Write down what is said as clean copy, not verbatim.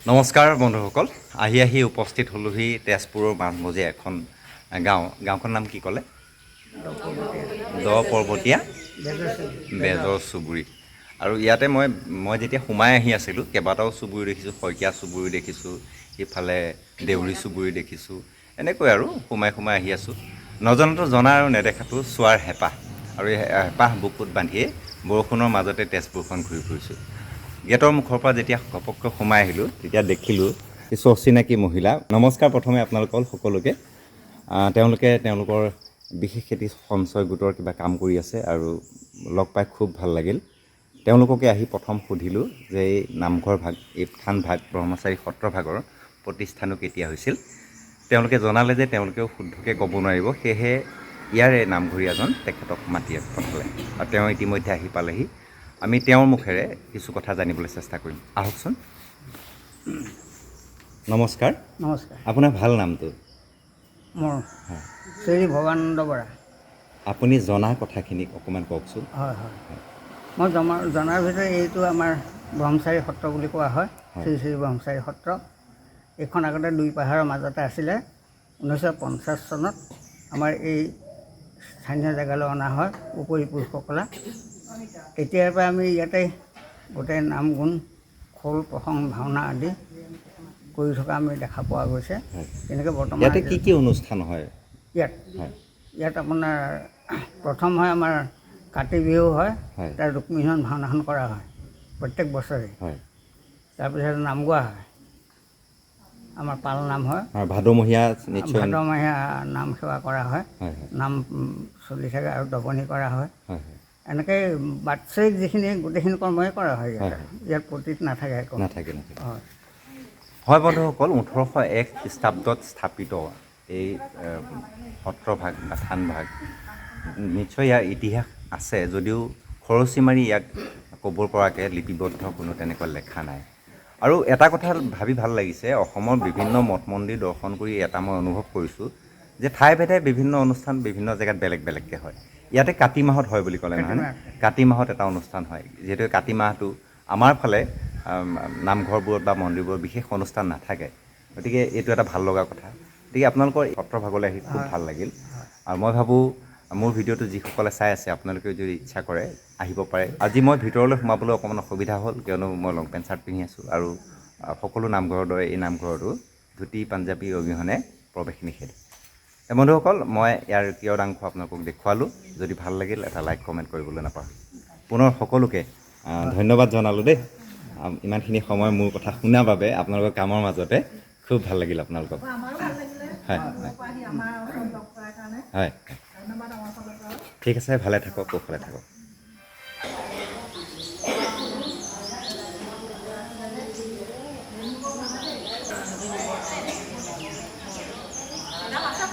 নমস্কাৰ বন্ধুসকল, আহি উপস্থিত হলোহি তেজপুৰৰ মাজমজিয়া এখন গাঁওখনৰ নাম কি ক'লে? দ পৰ্বতীয়া বেজৰ চুবুৰী। আৰু ইয়াতে মই যেতিয়া সোমাই আহি আছিলোঁ, কেইবাটাও চুবুৰী দেখিছোঁ, শইকীয়া চুবুৰী দেখিছোঁ, ইফালে দেউৰী চুবুৰী দেখিছোঁ, এনেকৈ আৰু সোমাই আহি আছোঁ। নজনাটো জনা আৰু নেদেখাটো চোৱাৰ হেঁপাহ, আৰু এই হেঁপাহ বুকুত বান্ধিয়ে বৰষুণৰ মাজতে তেজপুৰখন ঘূৰি ফুৰিছোঁ। গেটৰ মুখৰ পৰা যেতিয়া ঘপককৈ সোমাই আহিলোঁ, তেতিয়া দেখিলোঁ কিছু অচিনাকি মহিলা। নমস্কাৰ প্ৰথমে আপোনালোকৰ সকলোকে। তেওঁলোকে তেওঁলোকৰ বিশেষ খেতি সঞ্চয় গোটৰ কিবা কাম কৰি আছে আৰু লগ পাই খুব ভাল লাগিল। তেওঁলোককে আহি প্ৰথম সুধিলোঁ যে এই নামঘৰ ভাগ, এই থান ভাগ, ব্ৰহ্মচাৰী সত্ৰভাগৰ প্ৰতিষ্ঠানো কেতিয়া হৈছিল। তেওঁলোকে জনালে যে তেওঁলোকেও শুদ্ধকৈ ক'ব নোৱাৰিব, সেয়েহে ইয়াৰে নামঘৰীয়াজন তেখেতক মাতি পঠালে আৰু তেওঁ ইতিমধ্যে আহি পালেহি। আমি তেওঁৰ মুখেৰে কিছু কথা জানিবলৈ চেষ্টা কৰিম। আহকচোন। নমস্কাৰ। নমস্কাৰ। আপোনাৰ ভাল নামটো? মোৰ শ্ৰী ভৱানন্দ বৰা। আপুনি জনা কথাখিনি অকণমান কওকচোন। হয়। মই জনাৰ ভিতৰত এইটো আমাৰ ব্ৰহ্মচাৰী সত্ৰ বুলি কোৱা হয়, শ্ৰী শ্ৰী ব্ৰহ্মচাৰী সত্ৰ। এইখন আগতে দুই পাহাৰৰ মাজতে আছিলে। 1950 চনত আমাৰ এই স্থানীয় জেগালৈ অনা হয় উপৰি পুৰুষসকলে। তেতিয়াৰ পৰা আমি ইয়াতে গোটেই নাম গুণ, খোল, প্ৰসংগ, ভাওনা আদি কৰি থকা আমি দেখা পোৱা গৈছে। তেনেকৈ বৰ্তমান ইয়াতে কি অনুষ্ঠান হয়? ইয়াত আপোনাৰ প্ৰথম হয় আমাৰ কাতি বিহু হয়, তাৰ ৰুক্মিণী ভাওনাখন কৰা হয় প্ৰত্যেক বছৰে। তাৰপিছত নাম গোৱা হয়, আমাৰ পাল নাম হয়, ভাদমহীয়া নিশ্চয় ভাদমহীয়া নাম সেৱা কৰা হয়, নাম চলি থাকে আৰু দপনি কৰা হয়। এনেকৈ বাৎসৰিক যিখিনি গোটেইখিনি কৰ্মই কৰা হয় ইয়াত প্ৰতীত নাথাকে একো। হয় বন্ধুসকল, 1801 খ্ৰীষ্টাব্দত স্থাপিত এই সত্ৰভাগ বা থানভাগ, নিশ্চয় ইয়াৰ ইতিহাস আছে, যদিও খৰচি মাৰি ইয়াক ক'ব পৰাকৈ লিপিবদ্ধ কোনো তেনেকুৱা লেখা নাই। আৰু এটা কথা ভাবি ভাল লাগিছে, অসমৰ বিভিন্ন মঠ মন্দিৰ দৰ্শন কৰি এটা মই অনুভৱ কৰিছোঁ যে ঠাইভেদে বিভিন্ন অনুষ্ঠান বিভিন্ন জেগাত বেলেগ বেলেগকৈ হয়। ইয়াতে কাতি মাহত হয় বুলি ক'লে নহয়, কাতি মাহত এটা অনুষ্ঠান হয়। যিহেতু কাতি মাহটো আমাৰ ফালে নামঘৰবোৰত বা মন্দিৰবোৰত বিশেষ অনুষ্ঠান নাথাকে, গতিকে এইটো এটা ভাল লগা কথা। গতিকে আপোনালোকৰ সত্ৰভাগলৈ আহি খুব ভাল লাগিল। আৰু মই ভাবোঁ মোৰ ভিডিঅ'টো যিসকলে চাই আছে, আপোনালোকেও যদি ইচ্ছা কৰে আহিব পাৰে। আজি মই ভিতৰলৈ সোমাবলৈ অকণমান অসুবিধা হ'ল, কিয়নো মই লং পেণ্ট চাৰ্ট পিন্ধি আছোঁ আৰু সকলো নামঘৰৰ দৰে এই নামঘৰটো ধুতি পাঞ্জাবী অবিহনে প্ৰৱেশ নিষেধ। বন্ধুসকল, মই ইয়াৰ কিয়দাংশ আপোনালোকক দেখুৱালোঁ। যদি ভাল লাগিল এটা লাইক কমেণ্ট কৰিবলৈ নাপাহৰিব। পুনৰ সকলোকে ধন্যবাদ জনালোঁ দেই, ইমানখিনি সময় মোৰ কথা শুনাৰ বাবে। আপোনালোকৰ কামৰ মাজতে খুব ভাল লাগিল আপোনালোকক। হয়, ঠিক আছে, ভালে থাকক, কুশলে থাকক।